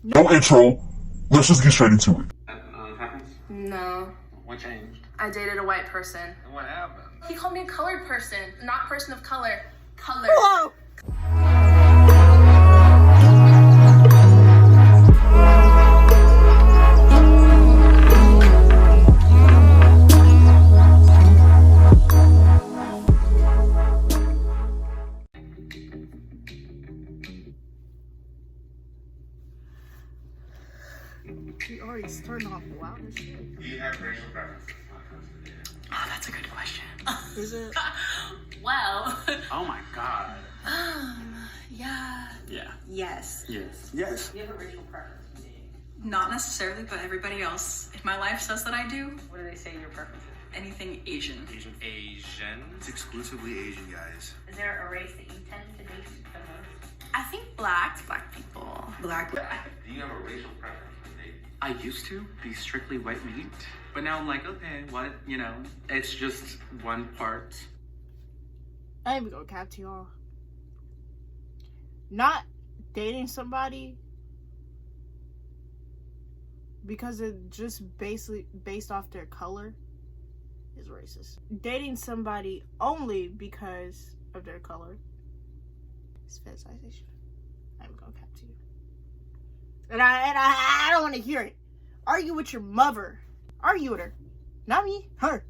No intro. Let's just get straight into it. Happens? No. What changed? I dated a white person. And what happened? He called me a colored person, not person of color. Color. Whoa! He already turned off the loudest shit. Do you have racial preferences? Oh, that's a good question. Is it? Well, Oh my god. yeah. Yeah. Yes. Yes. Yes. You have a racial preference? Not necessarily, but everybody else in my life says that I do. What do they say your preference is? Anything Asian. Asian? It's exclusively Asian guys. Is there a race that you tend to date the most? I think black people. Black. Do you have a racial preference for dating? I used to be strictly white meat, but now I'm like, okay, what? You know, it's just one part. I ain't even gonna cap to y'all. Not dating somebody because it just basically based off their color is racist. Dating somebody only because of their color is fetishization. I'm gonna cap to you. And I don't want to hear it. Argue with your mother. Argue with her. Not me. Her.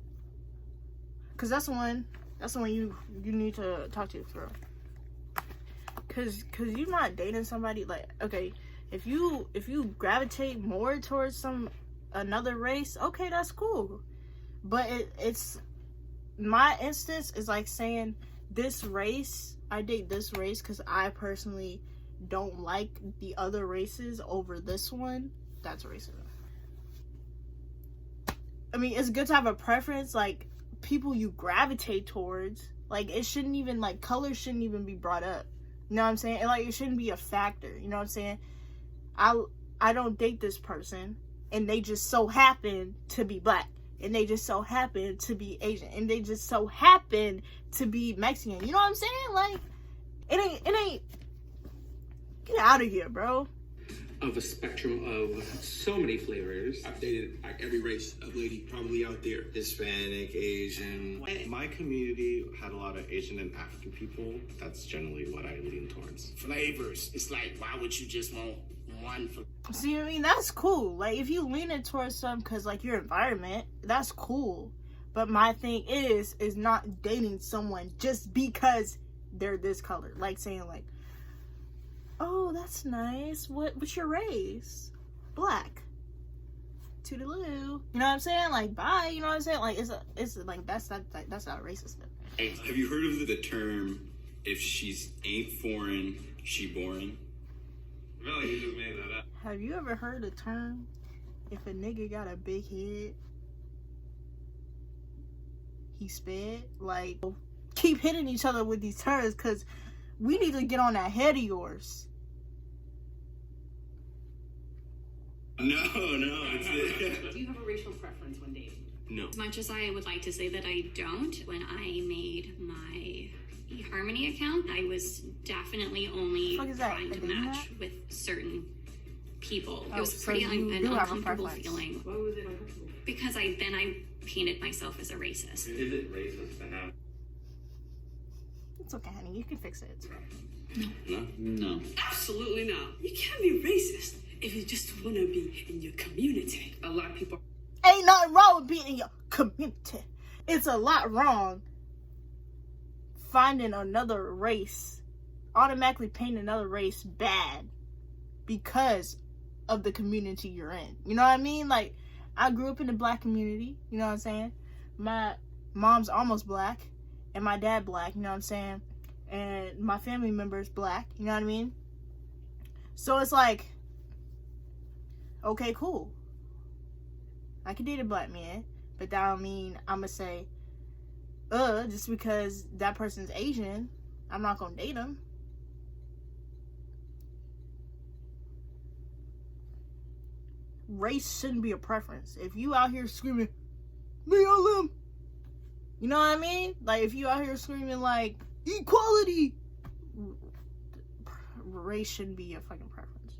Cause that's the one you need to talk to for real. Cause you're not dating somebody like, okay, if you gravitate more towards another race, okay, that's cool. But it's my instance is like saying this race, I date this race because I personally don't like the other races over this one. That's racism. I mean, it's good to have a preference, like people you gravitate towards. Like it shouldn't even, like, color shouldn't even be brought up. You know what I'm saying? And, like, it shouldn't be a factor. You know what I'm saying? I don't date this person, and they just so happen to be black, and they just so happen to be Asian, and they just so happen to be Mexican. You know what I'm saying? Like, it ain't. Get out of here, bro. Of a spectrum of so many flavors. I've dated like every race of lady probably out there. Hispanic, Asian. My community had a lot of Asian and African people. That's generally what I lean towards. Flavors. It's like, why would you just want one for... See, I mean, that's cool. Like, if you lean it towards some because, like, your environment, that's cool. But my thing is not dating someone just because they're this color. Like, saying, like, oh, that's nice. What's your race? Black. Toodaloo. You know what I'm saying? Like, bye. You know what I'm saying? Like, it's like that's not racist. Have you heard of the term, if she's ain't foreign, she boring? Really? You just made that up. Have you ever heard the term, if a nigga got a big head, he sped? Like, keep hitting each other with these terms because we need to get on that head of yours. No, it's it. Do you have a racial preference when dating? No. As much as I would like to say that I don't, when I made my eHarmony account, I was definitely only What is that, trying to a dating match app? with certain people. Oh, It was so pretty you an do have a uncomfortable preference. feeling Why was it uncomfortable? because I painted myself as a racist. Is it racist to have... It's okay, honey. You can fix it. It's fine. No. Absolutely not. You can't be racist if you just want to be in your community. A lot of people... Ain't nothing wrong with being in your community. It's a lot wrong finding another race, automatically painting another race bad because of the community you're in. You know what I mean? Like, I grew up in the black community. You know what I'm saying? My mom's almost black, and my dad black. You know what I'm saying? And my family members black. You know what I mean? So it's like, okay, cool. I can date a black man, but that don't mean I'm gonna say, just because that person's Asian, I'm not gonna date him. Race shouldn't be a preference. If you out here screaming, BLM, you know what I mean? Like, if you out here screaming, like, equality, race shouldn't be a fucking preference.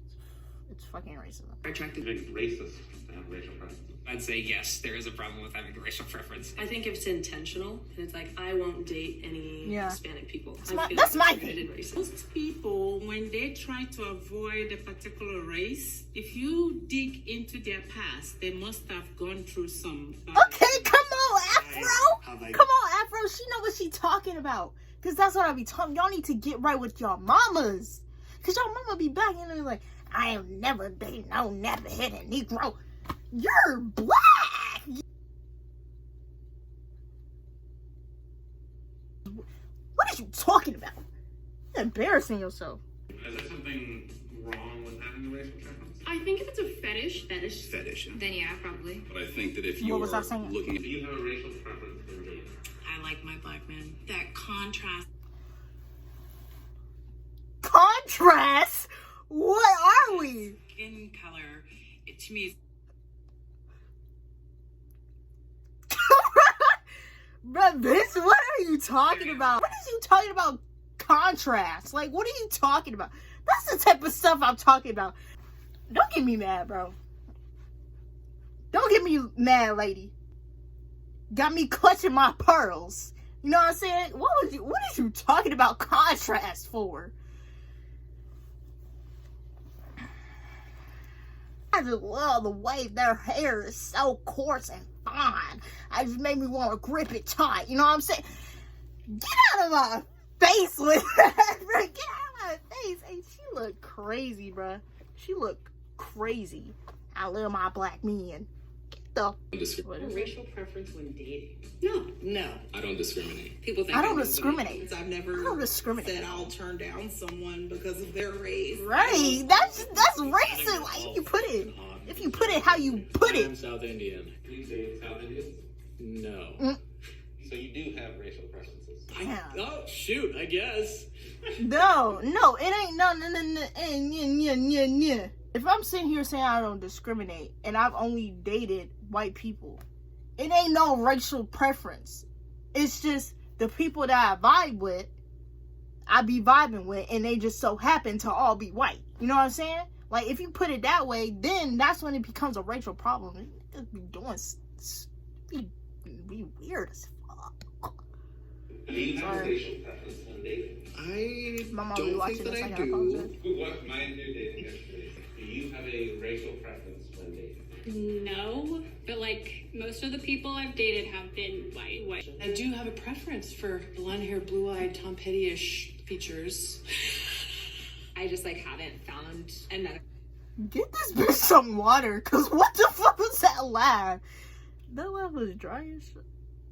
It's It's fucking racism. Attracted. It's racist to have racial preferences. I'd say yes, there is a problem with having a racial preference. I think if it's intentional and it's like, I won't date any Hispanic people. That's my thing. Most people, when they try to avoid a particular race, if you dig into their past, they must have gone through some. Okay, come on, Afro. Come on, Afro. She know what she talking about. Because that's what I be talking. Y'all need to get right with y'all mamas. Because y'all mama be back and they're like, I am never dating no never-headed Negro. You're black. What are you talking about? You're embarrassing yourself. Is there something wrong with having a racial preference? I think if it's a fetish, Fetish. then yeah, probably. But I think that if What you're was I saying? looking Do you have a racial preference when dating? I like my black men. That contrast. Contrast? What are we? Skin color, to me, Bruh, bitch, what are you talking about? What is you talking about contrast? Like, what are you talking about? That's the type of stuff I'm talking about. Don't get me mad, bro. Don't get me mad, lady. Got me clutching my pearls. You know what I'm saying? What is you talking about contrast for? I just love the way their hair is so coarse and fine. I just made me want to grip it tight. You know what I'm saying? Get out of my face with that, bro. Get out of my face. Hey, she look crazy, bro. She look crazy. I love my black men. Get the racial preference when dating. No. I don't discriminate. People think I don't discriminate. I've never I don't discriminate. said I'll turn down someone because of their race. Right. That's racist. Like, if you put it how you put I'm it. South Indian. Do you date South Indians? No. So you do have racial preferences. Damn. Oh, shoot, I guess. No, it ain't no. If I'm sitting here saying I don't discriminate and I've only dated white people, it ain't no racial preference. It's just the people that I vibe with, I be vibing with, and they just so happen to all be white. You know what I'm saying? Like, if you put it that way, then that's when it becomes a racial problem. You just be doing, be weird as fuck. Do you have a racial preference when dating? My mom don't be watching think that this. I gotta do. apologize. What mind you're dating yesterday? Do you have a racial preference when dating? No, but like most of the people I've dated have been white. I do have a preference for blonde hair, blue-eyed, Tom Petty-ish features. I just like haven't found another. Get this bitch some water, cause what the fuck was that laugh? That laugh was dry as shit.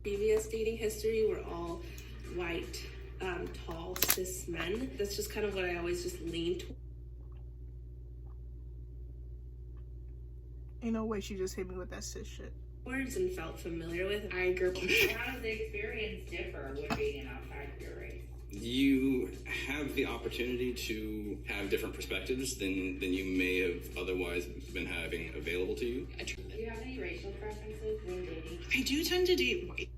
Previous dating history were all white, tall, cis men. That's just kind of what I always just leaned Ain't no way she just hit me with that cis shit. towards and felt familiar with. I grew up. How does the experience differ when being an outside of your race? You have the opportunity to have different perspectives than you may have otherwise been having available to you. Do you have any racial preferences when dating? I do tend to date white.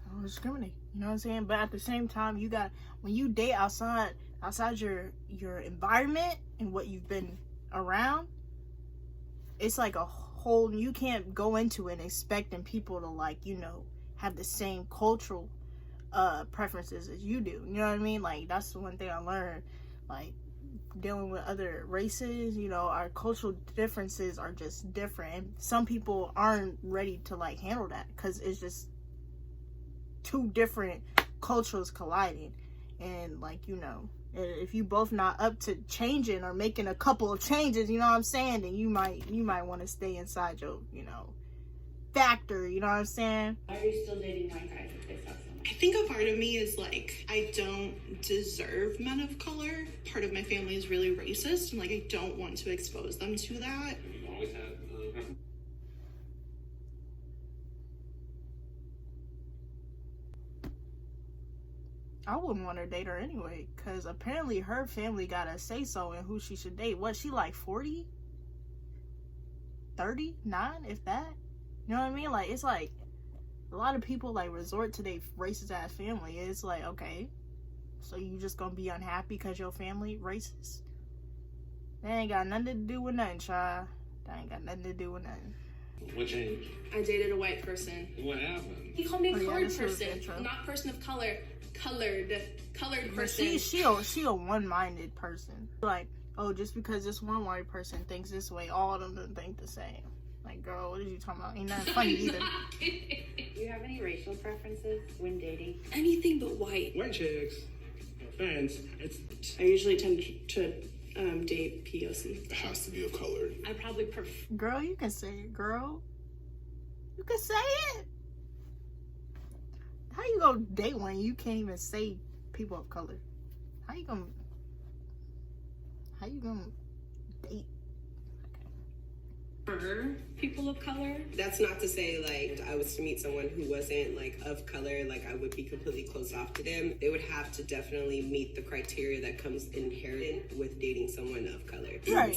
I don't discriminate. You know what I'm saying? But at the same time, you got, when you date outside your environment and what you've been around, it's like a whole, you can't go into it expecting people to, like, you know, have the same cultural preferences as you do. You know what I mean? Like, that's the one thing I learned. Like, dealing with other races, you know, our cultural differences are just different. And some people aren't ready to, like, handle that because it's just two different cultures colliding. And, like, you know, if you both not up to changing or making a couple of changes, you know what I'm saying, then you might want to stay inside your, you know, factor, you know what I'm saying? Why are you still dating white guys if they suck so much? I think a part of me is like, I don't deserve men of color. Part of my family is really racist, and like, I don't want to expose them to that. Have you always had preference? I wouldn't want to date her anyway, because apparently her family got a say-so in who she should date. What, she like 40? 39, if that? You know what I mean? Like, it's like, a lot of people, like, resort to their racist-ass family. It's like, okay, so you just gonna be unhappy because your family racist? That ain't got nothing to do with nothing, child. That ain't got nothing to do with nothing. What changed? I dated a white person. What happened? He called me a Oh, yeah, colored this was person, intro. not person of color. Colored But person. she a one-minded person. Like, oh, just because this one white person thinks this way, all of them think the same. Like, girl, what are you talking about? Ain't nothing funny either. Do you have any racial preferences when dating? Anything but white. White chicks. No offense. I usually tend to date POC. It has to be of color. I probably prefer. Girl, you can say it, girl. You can say it. How you gonna date when you can't even say people of color? How you gonna date? People of color. That's not to say, like, I was to meet someone who wasn't, like, of color, like, I would be completely closed off to them. They would have to definitely meet the criteria that comes inherent with dating someone of color. Right.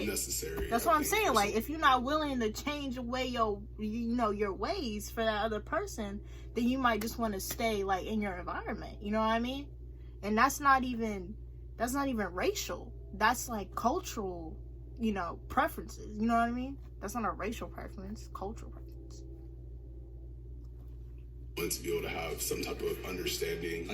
Necessary. That's what I'm saying. Like, if you're not willing to change away your ways for that other person, then you might just want to stay, like, in your environment. You know what I mean? And that's not even racial. That's like cultural, preferences. You know what I mean? That's not a racial preference, cultural preference. Want to be able to have some type of understanding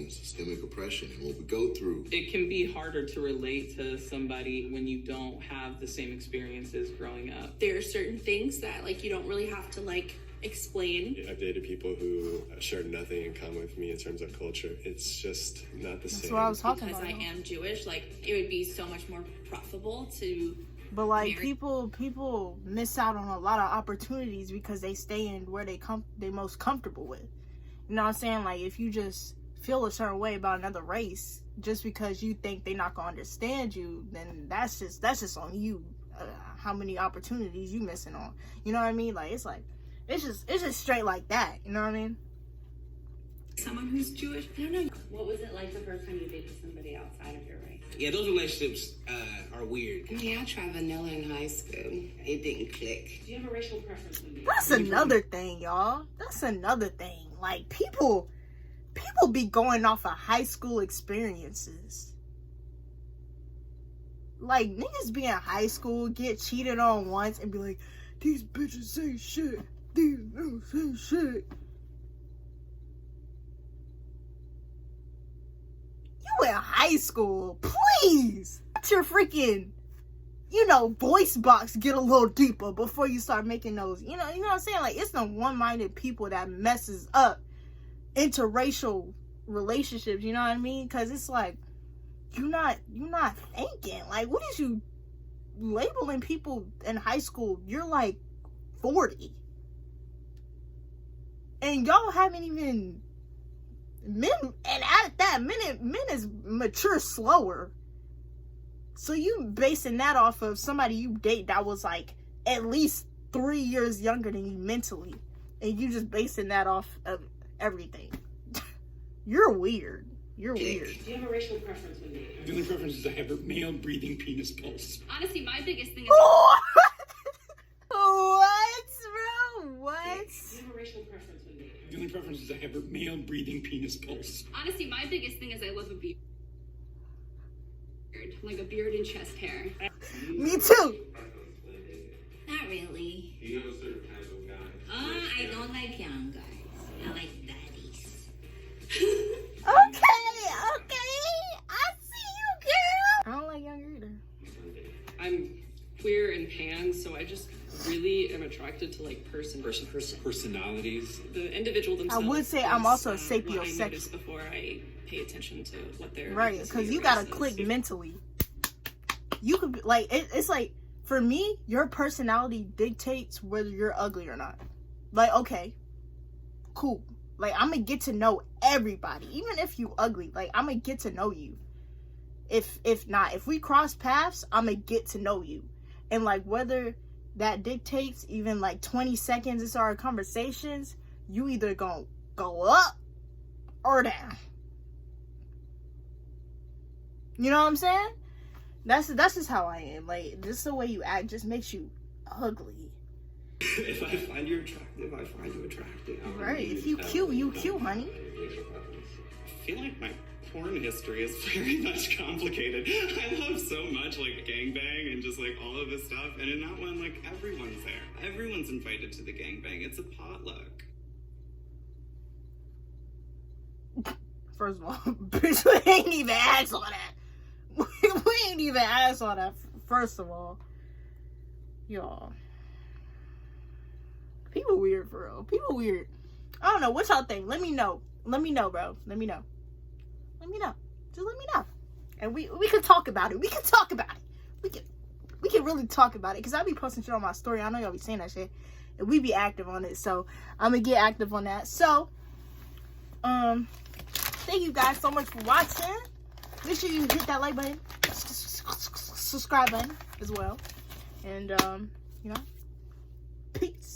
systemic oppression and what we go through. It can be harder to relate to somebody when you don't have the same experiences growing up. There are certain things that, like, you don't really have to, like, explain. I've dated people who share nothing in common with me in terms of culture. It's just not the same. That's what I was talking Because about. I am Jewish, like, it would be so much more profitable to. But like people miss out on a lot of opportunities because they stay in where they most comfortable with. You know what I'm saying? Like, if you just feel a certain way about another race just because you think they're not gonna understand you, then that's just on you. How many opportunities you missing on? You know what I mean? Like, it's just straight like that. You know what I mean? Someone who's Jewish. I don't know. What was it like the first time you dated somebody outside of your race? Yeah, those relationships are weird. Yeah, I tried vanilla in high school. It didn't click. Do you have a racial preference when dating? That's another thing, y'all. That's another thing. Like, people be going off of high school experiences. Like, niggas be in high school, get cheated on once, and be like, these bitches say shit. These niggas say shit. You in high school, please. Let your freaking, voice box get a little deeper before you start making those. You know what I'm saying? Like, it's the one-minded people that messes up interracial relationships. You know what I mean? Because it's like, you're not thinking. Like, what is you labeling people in high school? You're like 40, and y'all haven't even. Men, and at that, men is mature slower. So you basing that off of somebody you date that was like at least 3 years younger than you mentally, and you just basing that off of everything. You're weird. You're weird. Do you have a racial preference when dating? The only preference is I have a male breathing penis pulse. Honestly, my biggest thing is. What, bro? What? Do you have a racial preference when dating? The only preference is I have a male breathing penis pulse. Honestly, my biggest thing is I love a beard. Like a beard and chest hair. Me too. Not really. Do you have a certain type of guy? I don't like young guys. I like daddies. Okay. I see you, girl. I don't like younger either. I'm queer and pan, so I just really am attracted to like Personalities. the individual themselves. I would say I'm also is, what I sapiosexual. notice before I pay attention to what they're Right, because you gotta click mentally. You could be, like, it's like, for me, your personality dictates whether you're ugly or not. Like, okay, cool. Like, I'm gonna get to know everybody, even if you ugly. Like, I'm gonna get to know you. If we cross paths, I'm gonna get to know you. And like, whether that dictates even like 20 seconds into our conversations, you either gonna go up or down. You know what I'm saying? That's just how I am. Like, just the way you act just makes you ugly. If I find you attractive, I find you attractive. Right. If you cute, you cute, honey. I feel like my porn history is very much complicated. I love so much like gangbang and just like all of this stuff. And in that one, like everyone's there. Everyone's invited to the gangbang. It's a potluck. First of all, bitch, we ain't even asked all that. We ain't even asked all that. First of all, y'all, people weird for real. People weird. I don't know what y'all think. Let me know. Let me know, bro. Let me know. Let me know. Just let me know. And we can talk about it. We can talk about it. We can really talk about it. Because I be posting shit on my story. I know y'all be saying that shit. And we be active on it. So I'm going to get active on that. So, thank you guys so much for watching. Make sure you hit that like button. Subscribe button as well. And, you know, peace.